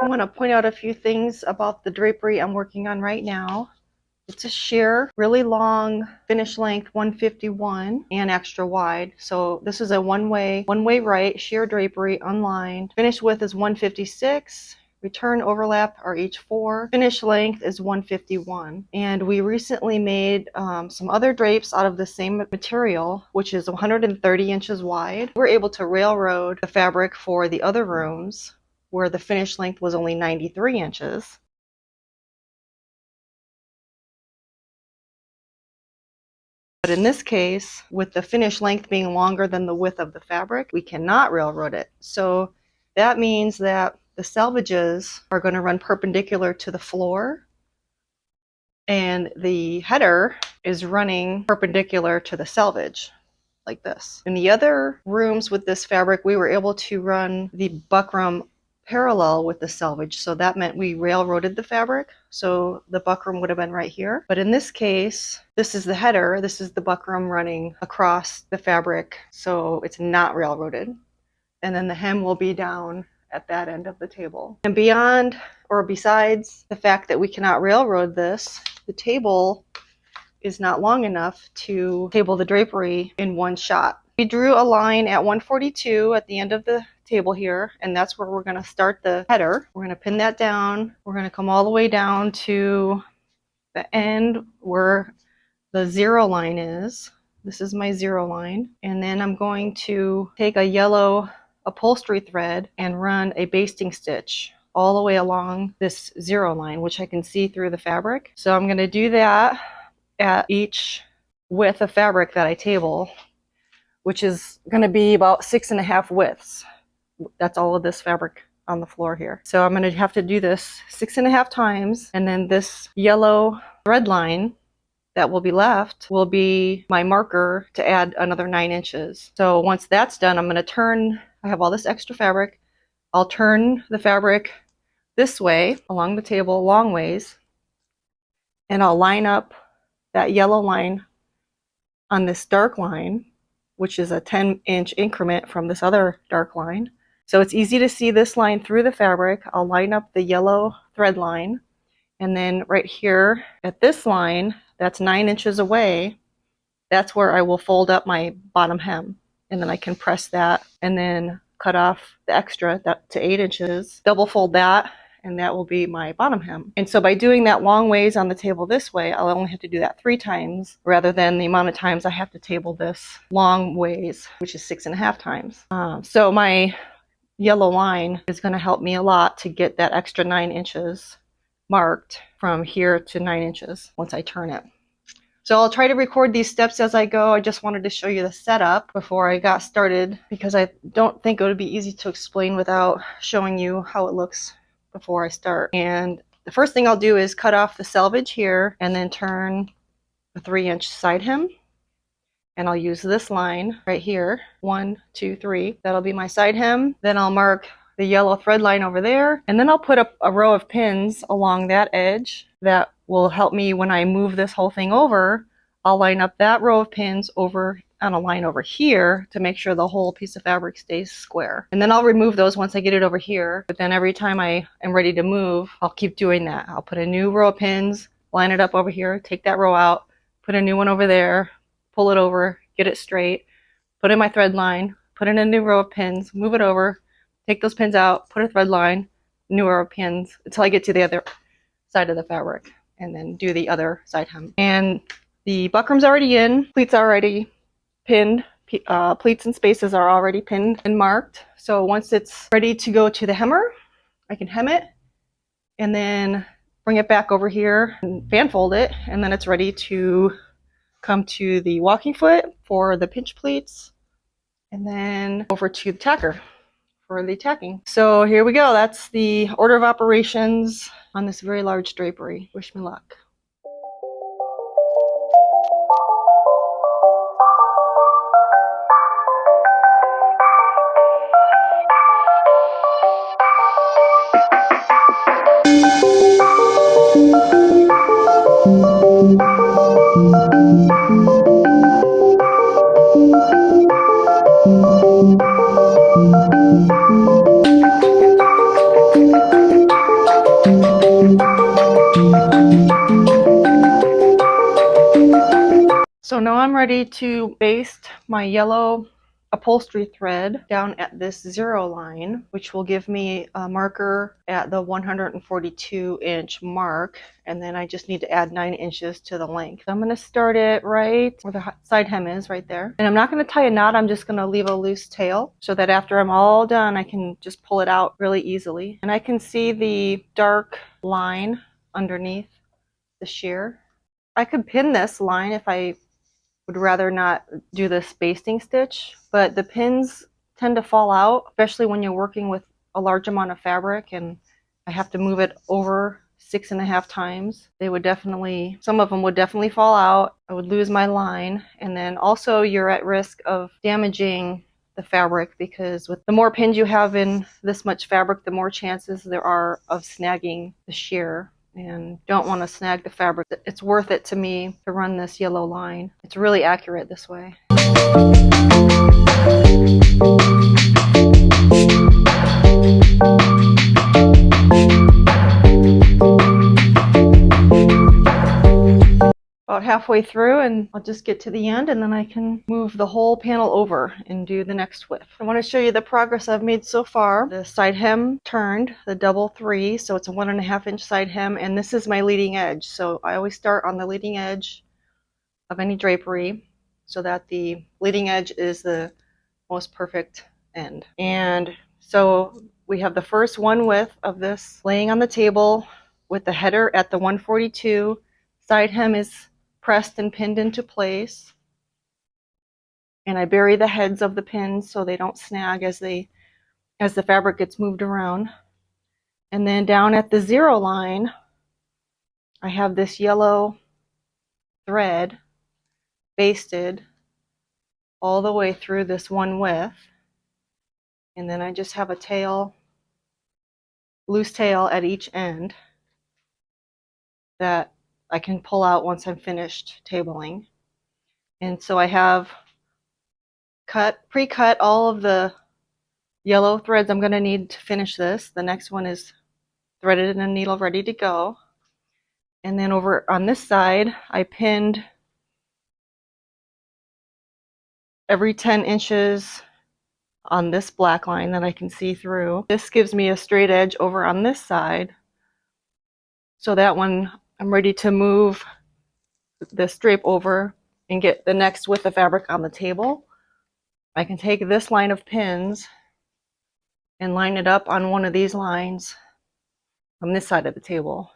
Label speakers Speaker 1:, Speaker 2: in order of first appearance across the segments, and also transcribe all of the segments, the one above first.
Speaker 1: I want to point out a few things about the drapery I'm working on right now. It's a sheer, really long finish length 151 and extra wide. So this is a one-way right, sheer drapery, unlined. Finish width is 156. Return overlap are each 4. Finish length is 151. And we recently made some other drapes out of the same material, which is 130 inches wide. We're able to railroad the fabric for the other rooms, where the finish length was only 93 inches. But in this case, with the finish length being longer than the width of the fabric, we cannot railroad it. So that means that the selvages are going to run perpendicular to the floor, and the header is running perpendicular to the selvage, like this. In the other rooms with this fabric, we were able to run the buckram parallel with the selvage, so that meant we railroaded the fabric, so the buckram would have been right here. But in this case, this is the header, this is the buckram running across the fabric, so it's not railroaded. And then the hem will be down at that end of the table. And beyond, or besides the fact that we cannot railroad this, the table is not long enough to table the drapery in one shot. We drew a line at 142 at the end of the table here, and that's where we're going to start the header. We're going to pin that down. We're going to come all the way down to the end where the 0 line is. This is my 0 line. And then I'm going to take a yellow upholstery thread and run a basting stitch all the way along this 0 line, which I can see through the fabric. So I'm going to do that at each width of fabric that I table, which is going to be about 6.5 widths. That's all of this fabric on the floor here. So I'm going to have to do this 6.5 times, and then this yellow thread line that will be left will be my marker to add another 9 inches. So once that's done, I'm going to turn, I have all this extra fabric, I'll turn the fabric this way along the table long ways, and I'll line up that yellow line on this dark line, which is a 10-inch increment from this other dark line. So it's easy to see this line through the fabric. I'll line up the yellow thread line, and then right here at this line, that's 9 inches away, that's where I will fold up my bottom hem, and then I can press that and then cut off the extra to 8 inches, double fold that, and that will be my bottom hem. And so by doing that long ways on the table this way, I'll only have to do that 3 times rather than the amount of times I have to table this long ways, which is 6.5 times. So my yellow line is going to help me a lot to get that extra 9 inches marked from here to 9 inches once I turn it. So I'll try to record these steps as I go. I just wanted to show you the setup before I got started, because I don't think it would be easy to explain without showing you how it looks before I start. And the first thing I'll do is cut off the selvage here and then turn a 3-inch side hem. And I'll use this line right here, 1, 2, 3. That'll be my side hem. Then I'll mark the yellow thread line over there. And then I'll put up a row of pins along that edge that will help me when I move this whole thing over. I'll line up that row of pins over on a line over here to make sure the whole piece of fabric stays square. And then I'll remove those once I get it over here. But then every time I am ready to move, I'll keep doing that. I'll put a new row of pins, line it up over here, take that row out, put a new one over there, pull it over, get it straight, put in my thread line, put in a new row of pins, move it over, take those pins out, put a thread line, new row of pins until I get to the other side of the fabric, and then do the other side hem. And the buckram's already in, pleats are already pinned, pleats and spaces are already pinned and marked. So once it's ready to go to the hemmer, I can hem it and then bring it back over here and fan fold it, and then it's ready to come to the walking foot for the pinch pleats, and then over to the tacker for the tacking. So here we go. That's the order of operations on this very large drapery. Wish me luck. I'm ready to baste my yellow upholstery thread down at this 0 line, which will give me a marker at the 142-inch mark, and then I just need to add 9 inches to the length. I'm going to start it right where the side hem is, right there. And I'm not going to tie a knot, I'm just going to leave a loose tail so that after I'm all done, I can just pull it out really easily. And I can see the dark line underneath the shear. I could pin this line if I would rather not do this basting stitch, but the pins tend to fall out, especially when you're working with a large amount of fabric and I have to move it over 6.5 times. They would definitely, some of them would definitely fall out. I would lose my line, and then also you're at risk of damaging the fabric, because with the more pins you have in this much fabric, the more chances there are of snagging the shear, and don't want to snag the fabric. It's worth it to me to run this yellow line. It's really accurate this way. About halfway through, and I'll just get to the end and then I can move the whole panel over and do the next width. I want to show you the progress I've made so far. The side hem turned, the double 3, so it's a 1.5-inch side hem, and this is my leading edge. So I always start on the leading edge of any drapery so that the leading edge is the most perfect end. And so we have the first one width of this laying on the table with the header at the 142. Side hem is pressed and pinned into place, and I bury the heads of the pins so they don't snag as the fabric gets moved around. And then down at the 0 line, I have this yellow thread basted all the way through this one width, and then I just have a tail, loose tail at each end that I can pull out once I'm finished tabling. And so I have pre-cut all of the yellow threads I'm going to need to finish this. The next one is threaded in a needle ready to go. And then over on this side, I pinned every 10 inches on this black line that I can see through. This gives me a straight edge over on this side, so that when I'm ready to move this drape over and get the next width of fabric on the table, I can take this line of pins and line it up on one of these lines on this side of the table.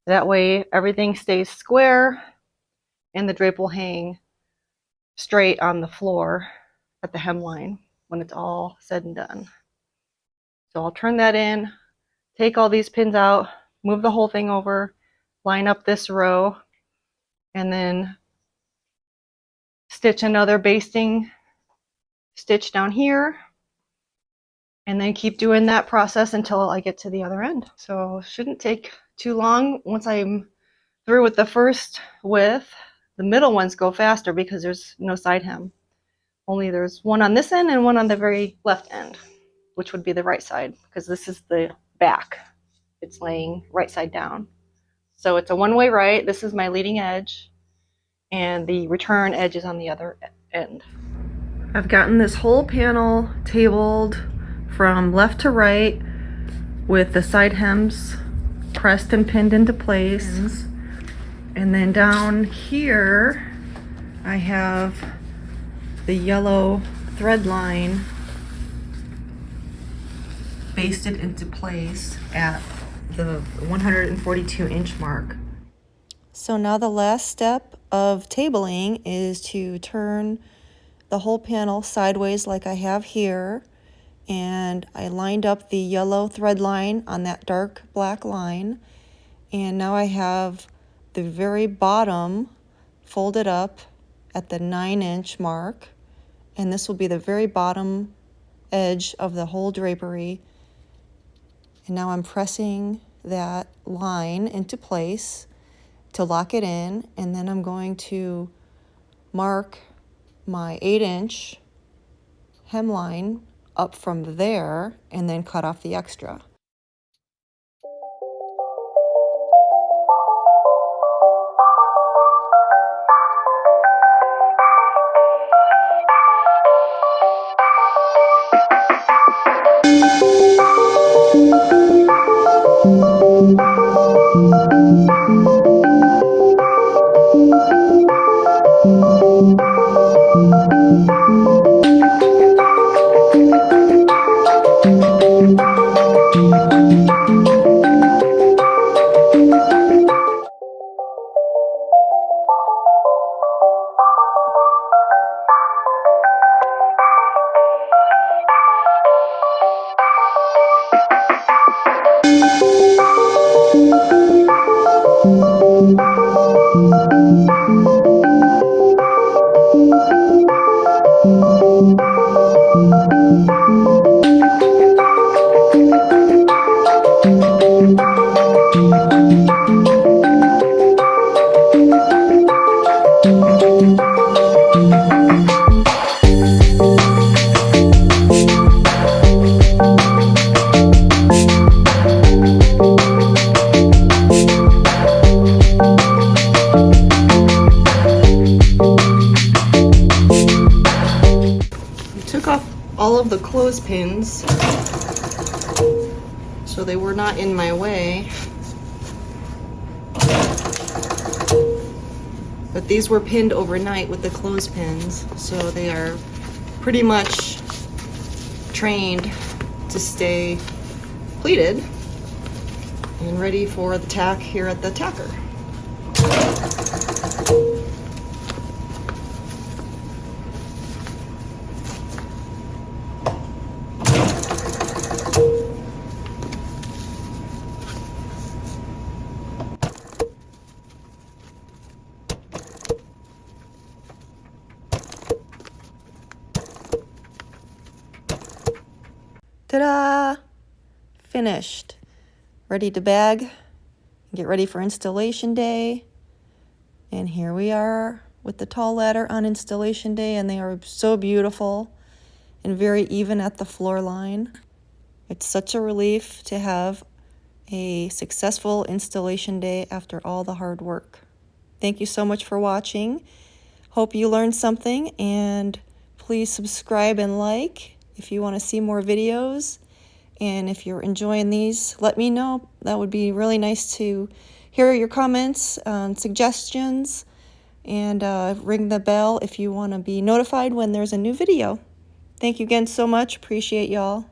Speaker 1: That way everything stays square and the drape will hang straight on the floor at the hemline when it's all said and done. So I'll turn that in, take all these pins out, move the whole thing over, line up this row, and then stitch another basting stitch down here, and then keep doing that process until I get to the other end. So shouldn't take too long. Once I'm through with the first width, the middle ones go faster because there's no side hem. Only there's one on this end and one on the very left end, which would be the right side, because this is the back. It's laying right side down. So it's a one-way right. This is my leading edge, and the return edge is on the other end. I've gotten this whole panel tabled from left to right with the side hems pressed and pinned into place. And then down here, I have the yellow thread line basted into place at the 142-inch mark. So now the last step of tabling is to turn the whole panel sideways like I have here, and I lined up the yellow thread line on that dark black line, and now I have the very bottom folded up at the 9-inch mark, and this will be the very bottom edge of the whole drapery. And now I'm pressing that line into place to lock it in, and then I'm going to mark my 8-inch hemline up from there and then cut off the extra. Took off all of the clothespins so they were not in my way. But these were pinned overnight with the clothespins, so they are pretty much trained to stay pleated and ready for the tack here at the tacker. Ta-da! Finished. Ready to bag. Get ready for installation day. And here we are with the tall ladder on installation day, and they are so beautiful and very even at the floor line. It's such a relief to have a successful installation day after all the hard work. Thank you so much for watching. Hope you learned something, and please subscribe and like if you want to see more videos. And if you're enjoying these, let me know. That would be really nice to hear your comments, suggestions, and ring the bell if you want to be notified when there's a new video. Thank you again so much. Appreciate y'all.